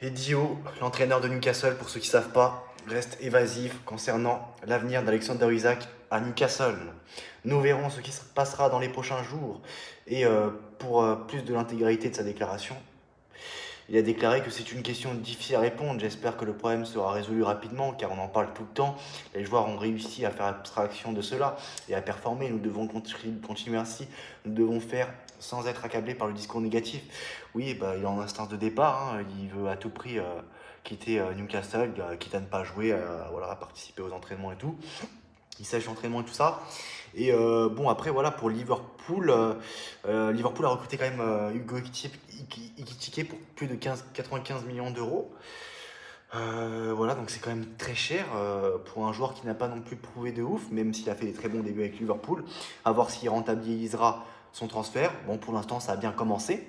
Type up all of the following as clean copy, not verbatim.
Et Dio, l'entraîneur de Newcastle, pour ceux qui ne savent pas, reste évasif concernant l'avenir d'Alexander Isak à Newcastle. Nous verrons ce qui se passera dans les prochains jours. Et pour plus de l'intégralité de sa déclaration, il a déclaré que c'est une question difficile à répondre. J'espère que le problème sera résolu rapidement, car on en parle tout le temps. Les joueurs ont réussi à faire abstraction de cela et à performer. Nous devons continuer ainsi. Nous devons faire sans être accablés par le discours négatif. Oui, bah, il est en instance de départ. Hein. Il veut à tout prix quitter Newcastle, quitte à ne pas jouer, voilà, à participer aux entraînements et tout. Il sèche l'entraînement et tout ça. Et bon, après, voilà, pour Liverpool, Liverpool a recruté quand même Hugo Ekitike pour plus de 95 millions d'euros. Voilà, donc c'est quand même très cher pour un joueur qui n'a pas non plus prouvé de ouf, même s'il a fait des très bons débuts avec Liverpool. À voir s'il rentabilisera son transfert. Bon, pour l'instant, ça a bien commencé.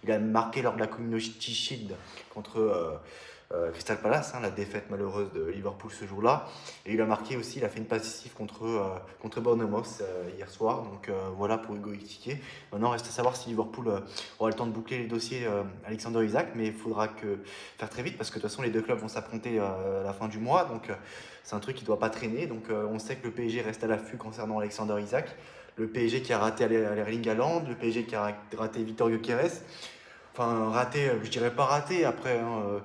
Il a marqué lors de la Community Shield contre Crystal Palace, hein, la défaite malheureuse de Liverpool ce jour-là. Et il a marqué aussi, il a fait une passe décisive contre Bournemouth hier soir. Donc voilà pour Hugo Ekitike. Maintenant, reste à savoir si Liverpool aura le temps de boucler les dossiers Alexander Isak, mais il faudra faire très vite parce que de toute façon, les deux clubs vont s'affronter à la fin du mois. Donc c'est un truc qui ne doit pas traîner. Donc on sait que le PSG reste à l'affût concernant Alexander Isak. Le PSG qui a raté Erling Haaland, le PSG qui a raté Vitor Gyökeres. Enfin, raté, je dirais pas raté après, hein,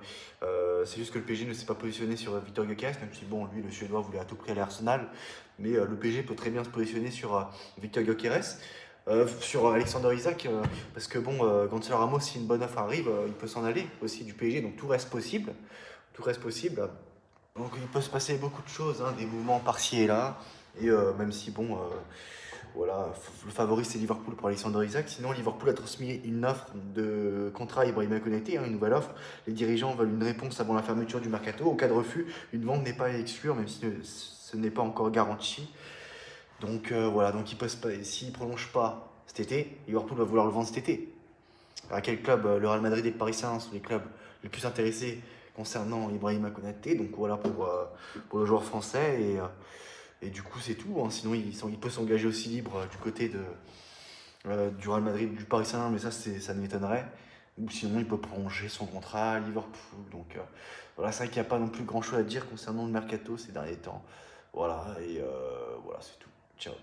c'est juste que le PSG ne s'est pas positionné sur Vitor Gyökeres, même si bon, lui, le Suédois voulait à tout prix aller à Arsenal, mais le PSG peut très bien se positionner sur Vitor Gyökeres, sur Alexander Isak, parce que bon, Gonzalo Ramos, si une bonne offre arrive, il peut s'en aller aussi du PSG, donc tout reste possible, tout reste possible. Donc il peut se passer beaucoup de choses, hein, des mouvements par-ci et là, et même si bon, voilà, le favori c'est Liverpool pour Alexander Isak. Sinon, Liverpool a transmis une offre de contrat à Ibrahima Konaté, hein, une nouvelle offre. Les dirigeants veulent une réponse avant la fermeture du mercato. Au cas de refus, une vente n'est pas à exclure, même si ce n'est pas encore garanti. Donc voilà, donc s'il ne prolonge pas cet été, Liverpool va vouloir le vendre cet été. À quel club? Le Real Madrid et le Paris Saint-Germain sont les clubs les plus intéressés concernant Ibrahima Konaté. Donc voilà pour le joueur français. Et du coup, c'est tout. Hein. Sinon, il peut s'engager aussi libre du côté du Real Madrid, du Paris Saint-Germain, mais ça m'étonnerait. Ou sinon, il peut prolonger son contrat à Liverpool. Donc voilà, c'est vrai qu'il n'y a pas non plus grand-chose à dire concernant le mercato ces derniers temps. Voilà, et voilà, c'est tout. Ciao.